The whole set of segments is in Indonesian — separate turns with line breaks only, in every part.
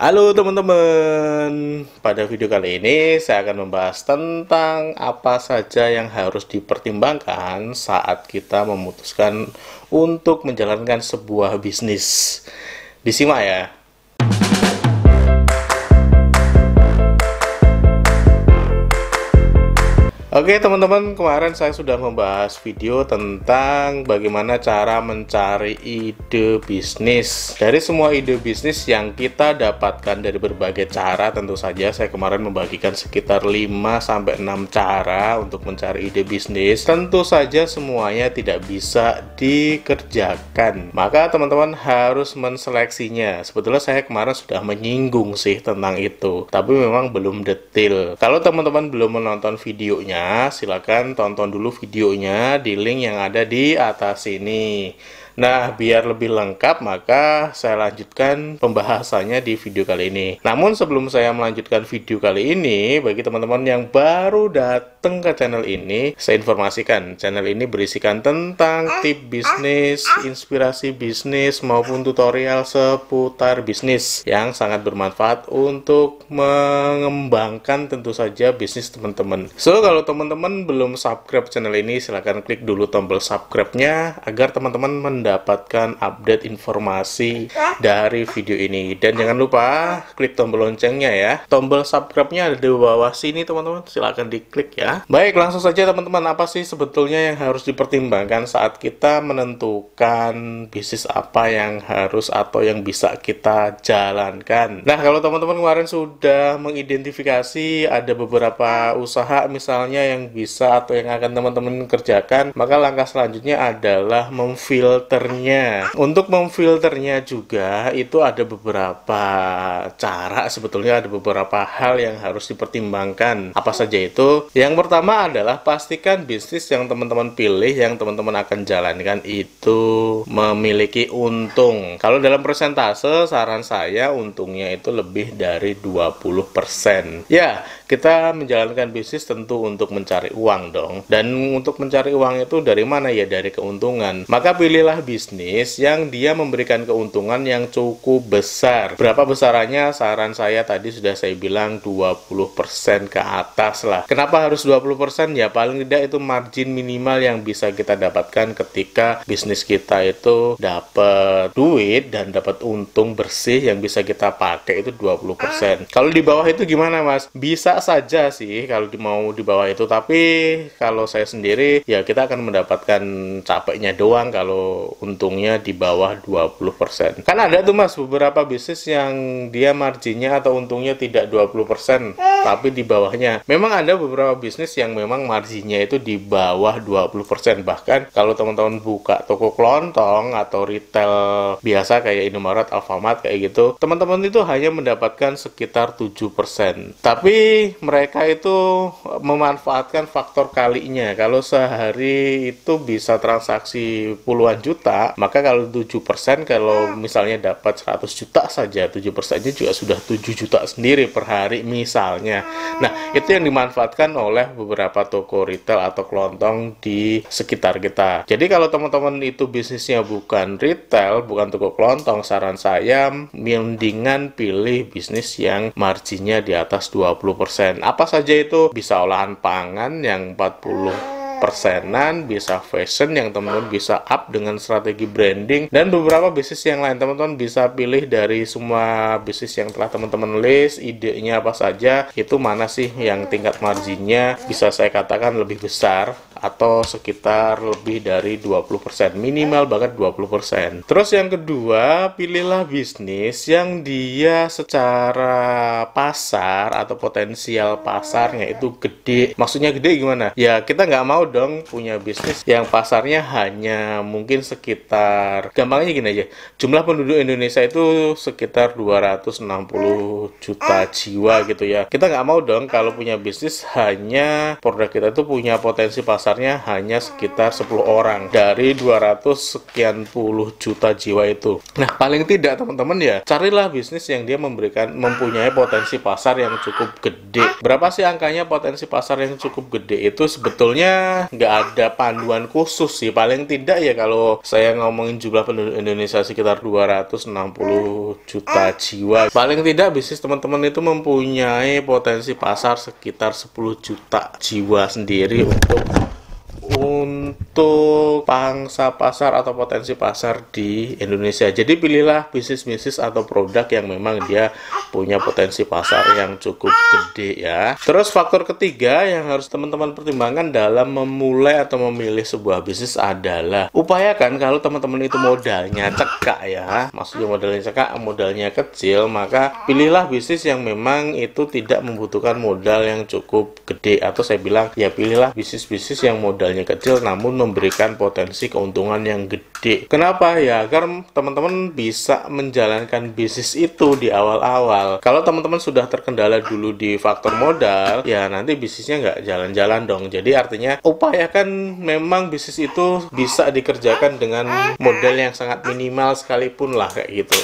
Halo teman-teman, pada video kali ini saya akan membahas tentang apa saja yang harus dipertimbangkan saat kita memutuskan untuk menjalankan sebuah bisnis. Disimak ya. Oke teman-teman, kemarin saya sudah membahas video tentang bagaimana cara mencari ide bisnis. Dari semua ide bisnis yang kita dapatkan dari berbagai cara, tentu saja saya kemarin membagikan sekitar 5-6 cara untuk mencari ide bisnis. Tentu saja semuanya tidak bisa dikerjakan, maka teman-teman harus menseleksinya. Sebetulnya saya kemarin sudah menyinggung sih tentang itu, tapi memang belum detail. Kalau teman-teman belum menonton videonya, silakan tonton dulu videonya di link yang ada di atas ini. Nah, biar lebih lengkap, maka saya lanjutkan pembahasannya di video kali ini. Namun sebelum saya melanjutkan video kali ini, bagi teman-teman yang baru datang ke channel ini, saya informasikan, channel ini berisikan tentang tips bisnis, inspirasi bisnis, maupun tutorial seputar bisnis yang sangat bermanfaat untuk mengembangkan tentu saja bisnis teman-teman. So, kalau teman-teman belum subscribe channel ini, silahkan klik dulu tombol subscribe-nya agar teman-teman mendapatkan update informasi dari video ini. Dan jangan lupa klik tombol loncengnya ya. Tombol subscribe-nya ada di bawah sini teman-teman, silahkan diklik ya. Baik, langsung saja teman-teman, apa sih sebetulnya yang harus dipertimbangkan saat kita menentukan bisnis apa yang harus atau yang bisa kita jalankan. Nah, kalau teman-teman kemarin sudah mengidentifikasi ada beberapa usaha misalnya yang bisa atau yang akan teman-teman kerjakan, maka langkah selanjutnya adalah memfilter. Untuk memfilternya juga itu ada beberapa cara, sebetulnya ada beberapa hal yang harus dipertimbangkan. Apa saja itu? Yang pertama adalah pastikan bisnis yang teman-teman pilih, yang teman-teman akan jalankan itu memiliki untung. Kalau dalam persentase, saran saya untungnya itu lebih dari 20%. Ya, kita menjalankan bisnis tentu untuk mencari uang dong. Dan untuk mencari uang itu dari mana ya? Dari keuntungan. Maka pilihlah bisnis yang dia memberikan keuntungan yang cukup besar. Berapa besarannya? Saran saya tadi sudah saya bilang 20% ke atas lah. Kenapa harus 20%? Ya paling tidak itu margin minimal yang bisa kita dapatkan ketika bisnis kita itu dapat duit dan dapat untung bersih yang bisa kita pakai itu 20%. Kalau di bawah itu gimana Mas? Bisa saja sih kalau mau di bawah itu, tapi kalau saya sendiri ya kita akan mendapatkan capeknya doang kalau untungnya di bawah 20%. Kan ada tuh Mas beberapa bisnis yang dia marginnya atau untungnya tidak 20%, tapi di bawahnya. Memang ada beberapa bisnis yang memang marginnya itu di bawah 20%. Bahkan kalau teman-teman buka toko kelontong atau retail biasa kayak Indomaret, Alfamart kayak gitu, teman-teman itu hanya mendapatkan sekitar 7%. Tapi mereka itu memanfaatkan faktor kalinya. Kalau sehari itu bisa transaksi puluhan juta, maka kalau 7%, kalau misalnya dapat 100 juta saja, 7%-nya juga sudah 7 juta sendiri per hari misalnya. Nah, itu yang dimanfaatkan oleh beberapa toko retail atau kelontong di sekitar kita. Jadi kalau teman-teman itu bisnisnya bukan retail, bukan toko kelontong, saran saya mendingan pilih bisnis yang marginnya di atas 20%. Apa saja itu? Bisa olahan pangan yang 40%, bisa fashion yang teman-teman bisa up dengan strategi branding, dan beberapa bisnis yang lain. Teman-teman bisa pilih dari semua bisnis yang telah teman-teman list, idenya apa saja, itu mana sih yang tingkat marginnya bisa saya katakan lebih besar atau sekitar lebih dari 20%, minimal banget 20%. Terus yang kedua, pilihlah bisnis yang dia secara pasar atau potensial pasarnya itu gede. Maksudnya gede gimana? Ya kita nggak mau dong punya bisnis yang pasarnya hanya mungkin sekitar, gampangnya gini aja, jumlah penduduk Indonesia itu sekitar 260 juta jiwa gitu ya. Kita nggak mau dong kalau punya bisnis hanya produk kita itu punya potensi pasar hanya sekitar 10 orang dari 200 sekian puluh juta jiwa itu. Nah, paling tidak teman-teman ya, carilah bisnis yang dia mempunyai potensi pasar yang cukup gede. Berapa sih angkanya potensi pasar yang cukup gede itu? Sebetulnya nggak ada panduan khusus sih. Paling tidak ya kalau saya ngomongin jumlah penduduk Indonesia sekitar 260 juta jiwa. Paling tidak bisnis teman-teman itu mempunyai potensi pasar sekitar 10 juta jiwa sendiri untuk pangsa pasar atau potensi pasar di Indonesia. Jadi pilihlah bisnis-bisnis atau produk yang memang dia punya potensi pasar yang cukup gede ya. Terus faktor ketiga yang harus teman-teman pertimbangkan dalam memulai atau memilih sebuah bisnis adalah upayakan kalau teman-teman itu modalnya cekak ya. Maksudnya modalnya cekak, modalnya kecil, maka pilihlah bisnis yang memang itu tidak membutuhkan modal yang cukup gede, atau saya bilang ya pilihlah bisnis-bisnis yang modalnya kecil namun memberikan potensi keuntungan yang gede. Kenapa ya? Agar teman-teman bisa menjalankan bisnis itu di awal-awal. Kalau teman-teman sudah terkendala dulu di faktor modal, ya nanti bisnisnya nggak jalan-jalan dong. Jadi artinya upayakan memang bisnis itu bisa dikerjakan dengan modal yang sangat minimal sekalipun lah kayak gitu.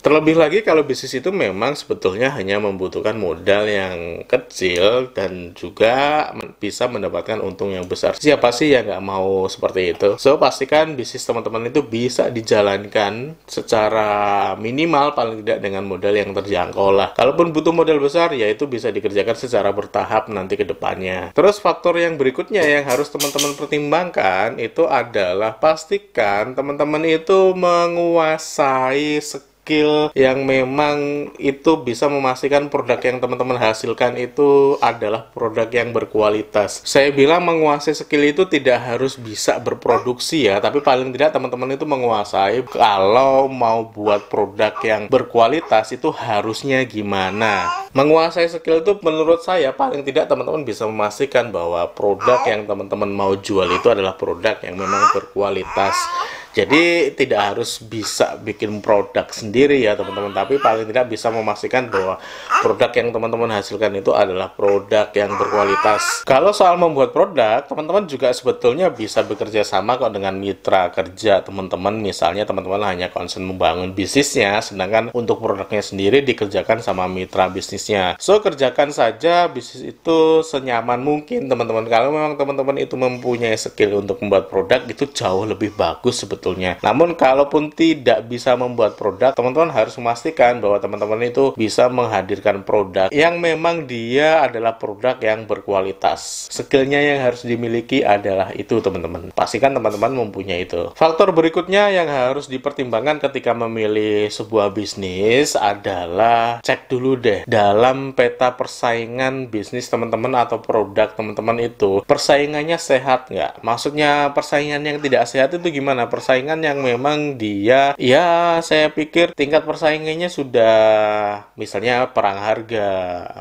Terlebih lagi kalau bisnis itu memang sebetulnya hanya membutuhkan modal yang kecil dan juga bisa mendapatkan untung yang besar. Siapa sih yang nggak mau seperti itu? So, pastikan bisnis teman-teman itu bisa dijalankan secara minimal paling tidak dengan modal yang terjangkau lah. Kalaupun butuh modal besar, ya itu bisa dikerjakan secara bertahap nanti ke depannya. Terus faktor yang berikutnya yang harus teman-teman pertimbangkan itu adalah pastikan teman-teman itu menguasai skill yang memang itu bisa memastikan produk yang teman-teman hasilkan itu adalah produk yang berkualitas. Saya bilang menguasai skill itu tidak harus bisa berproduksi ya, tapi paling tidak teman-teman itu menguasai kalau mau buat produk yang berkualitas itu harusnya gimana. Menguasai skill itu menurut saya paling tidak teman-teman bisa memastikan bahwa produk yang teman-teman mau jual itu adalah produk yang memang berkualitas. Jadi tidak harus bisa bikin produk sendiri ya teman-teman, tapi paling tidak bisa memastikan bahwa produk yang teman-teman hasilkan itu adalah produk yang berkualitas. Kalau soal membuat produk, teman-teman juga sebetulnya bisa bekerja sama kok dengan mitra kerja teman-teman. Misalnya teman-teman hanya concern membangun bisnisnya, sedangkan untuk produknya sendiri dikerjakan sama mitra bisnisnya. So, kerjakan saja bisnis itu senyaman mungkin teman-teman. Kalau memang teman-teman itu mempunyai skill untuk membuat produk, itu jauh lebih bagus sebetulnya. Namun kalaupun tidak bisa membuat produk, teman-teman harus memastikan bahwa teman-teman itu bisa menghadirkan produk yang memang dia adalah produk yang berkualitas. Skillnya yang harus dimiliki adalah itu teman-teman. Pastikan teman-teman mempunyai itu. Faktor berikutnya yang harus dipertimbangkan ketika memilih sebuah bisnis adalah cek dulu deh dalam peta persaingan bisnis teman-teman atau produk teman-teman itu persaingannya sehat nggak? Maksudnya persaingan yang tidak sehat itu gimana? Persaingan yang memang dia, ya saya pikir tingkat persaingannya sudah misalnya perang harga,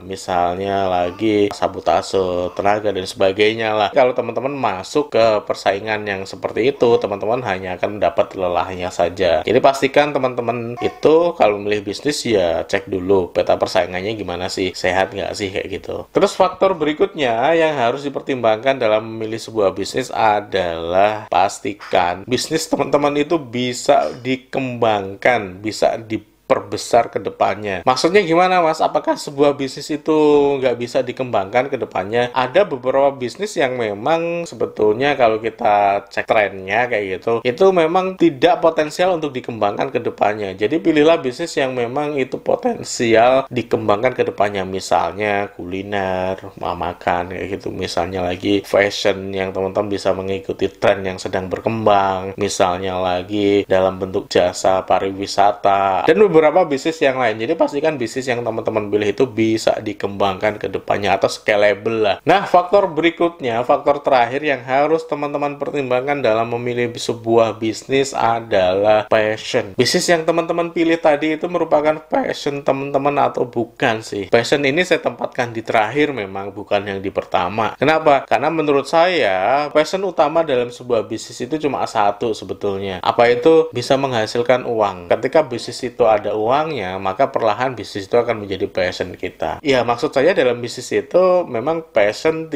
misalnya lagi sabotase tenaga dan sebagainya lah. Kalau teman-teman masuk ke persaingan yang seperti itu, teman-teman hanya akan mendapat lelahnya saja. Jadi pastikan teman-teman itu kalau memilih bisnis ya cek dulu peta persaingannya gimana sih, sehat nggak sih kayak gitu. Terus faktor berikutnya yang harus dipertimbangkan dalam memilih sebuah bisnis adalah pastikan bisnis teman-teman itu bisa dikembangkan, bisa diperbesar ke depannya. Maksudnya gimana mas? Apakah sebuah bisnis itu nggak bisa dikembangkan ke depannya? Ada beberapa bisnis yang memang sebetulnya kalau kita cek trennya kayak gitu, itu memang tidak potensial untuk dikembangkan ke depannya. Jadi pilihlah bisnis yang memang itu potensial dikembangkan ke depannya. Misalnya kuliner, makan kayak gitu. Misalnya lagi fashion yang teman-teman bisa mengikuti tren yang sedang berkembang. Misalnya lagi dalam bentuk jasa pariwisata dan beberapa bisnis yang lain. Jadi pastikan bisnis yang teman-teman pilih itu bisa dikembangkan ke depannya atau scalable lah. Nah, faktor berikutnya, faktor terakhir yang harus teman-teman pertimbangkan dalam memilih sebuah bisnis adalah passion. Bisnis yang teman-teman pilih tadi itu merupakan passion teman-teman atau bukan sih? Passion ini saya tempatkan di terakhir memang, bukan yang di pertama. Kenapa? Karena menurut saya passion utama dalam sebuah bisnis itu cuma satu sebetulnya. Apa itu? Bisa menghasilkan uang. Ketika bisnis itu ada ada uangnya, maka perlahan bisnis itu akan menjadi passion kita. Ya, maksud saya dalam bisnis itu memang passion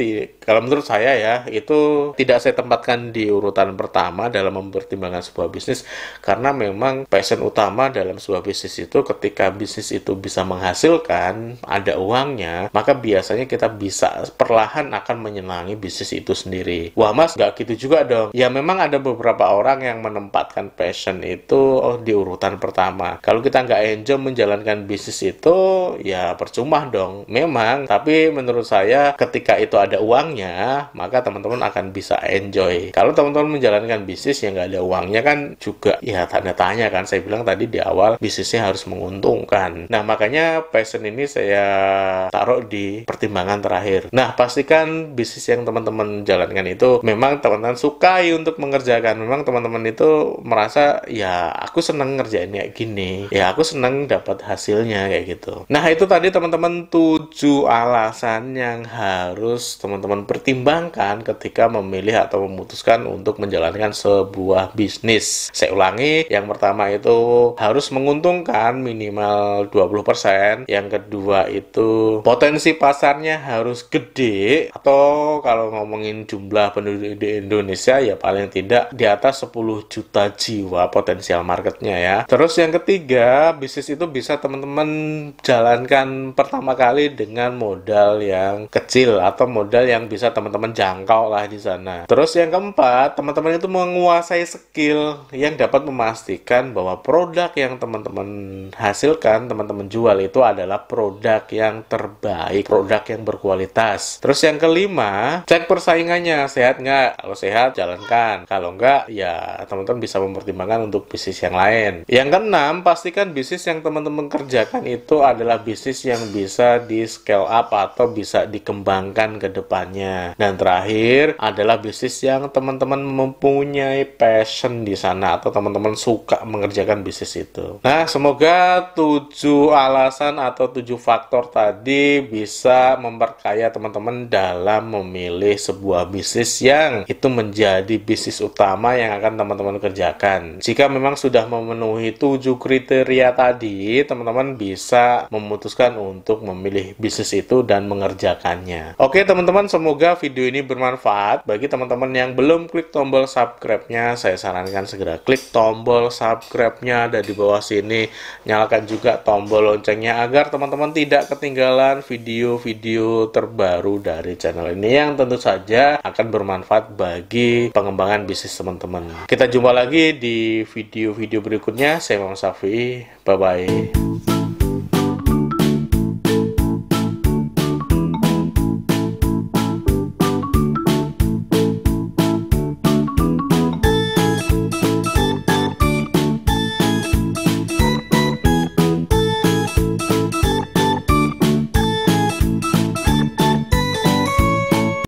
kalau menurut saya ya, itu tidak saya tempatkan di urutan pertama dalam mempertimbangkan sebuah bisnis, karena memang passion utama dalam sebuah bisnis itu ketika bisnis itu bisa menghasilkan, ada uangnya, maka biasanya kita bisa perlahan akan menyenangi bisnis itu sendiri. Wah mas, nggak gitu juga dong. Ya memang ada beberapa orang yang menempatkan passion itu di urutan pertama. Kalau kita nggak enjoy menjalankan bisnis itu, ya percuma dong. Memang, tapi menurut saya ketika itu ada uangnya, maka teman-teman akan bisa enjoy. Kalau teman-teman menjalankan bisnis yang nggak ada uangnya kan juga ya tanda tanya kan. Saya bilang tadi di awal, bisnisnya harus menguntungkan. Nah makanya passion ini saya taruh di pertimbangan terakhir. Nah pastikan bisnis yang teman-teman jalankan itu memang teman-teman sukai untuk mengerjakan. Memang teman-teman itu merasa ya aku seneng ngerjain kayak gini, ya aku seneng dapat hasilnya kayak gitu. Nah itu tadi teman-teman 7 alasan yang harus teman-teman pertimbangkan ketika memilih atau memutuskan untuk menjalankan sebuah bisnis. Saya ulangi, yang pertama itu harus menguntungkan minimal 20%, yang kedua itu potensi pasarnya harus gede, atau kalau ngomongin jumlah penduduk di Indonesia ya paling tidak di atas 10 juta jiwa potensial marketnya ya. Terus yang ketiga, bisnis itu bisa teman-teman jalankan pertama kali dengan modal yang kecil atau modal yang bisa teman-teman jangkau lah di sana. Terus yang keempat, teman-teman itu menguasai skill yang dapat memastikan bahwa produk yang teman-teman hasilkan, teman-teman jual itu adalah produk yang terbaik, produk yang berkualitas. Terus yang kelima, cek persaingannya, sehat nggak? Kalau sehat, jalankan. Kalau nggak, ya teman-teman bisa mempertimbangkan untuk bisnis yang lain. Yang keenam, pastikan bisnis yang teman-teman kerjakan itu adalah bisnis yang bisa di scale up atau bisa dikembangkan ke depannya. Dan terakhir adalah bisnis yang teman-teman mempunyai passion di sana atau teman-teman suka mengerjakan bisnis itu. Nah, semoga 7 alasan atau 7 faktor tadi bisa memperkaya teman-teman dalam memilih sebuah bisnis yang itu menjadi bisnis utama yang akan teman-teman kerjakan. Jika memang sudah memenuhi 7 kriteria tadi, teman-teman bisa memutuskan untuk memilih bisnis itu dan mengerjakannya. Oke teman-teman, semoga video ini bermanfaat. Bagi teman-teman yang belum klik tombol subscribe-nya, saya sarankan segera klik tombol subscribe-nya ada di bawah sini. Nyalakan juga tombol loncengnya agar teman-teman tidak ketinggalan video-video terbaru dari channel ini yang tentu saja akan bermanfaat bagi pengembangan bisnis teman-teman. Kita jumpa lagi di video-video berikutnya. Saya Muhammad Syafi'i. Bye-bye.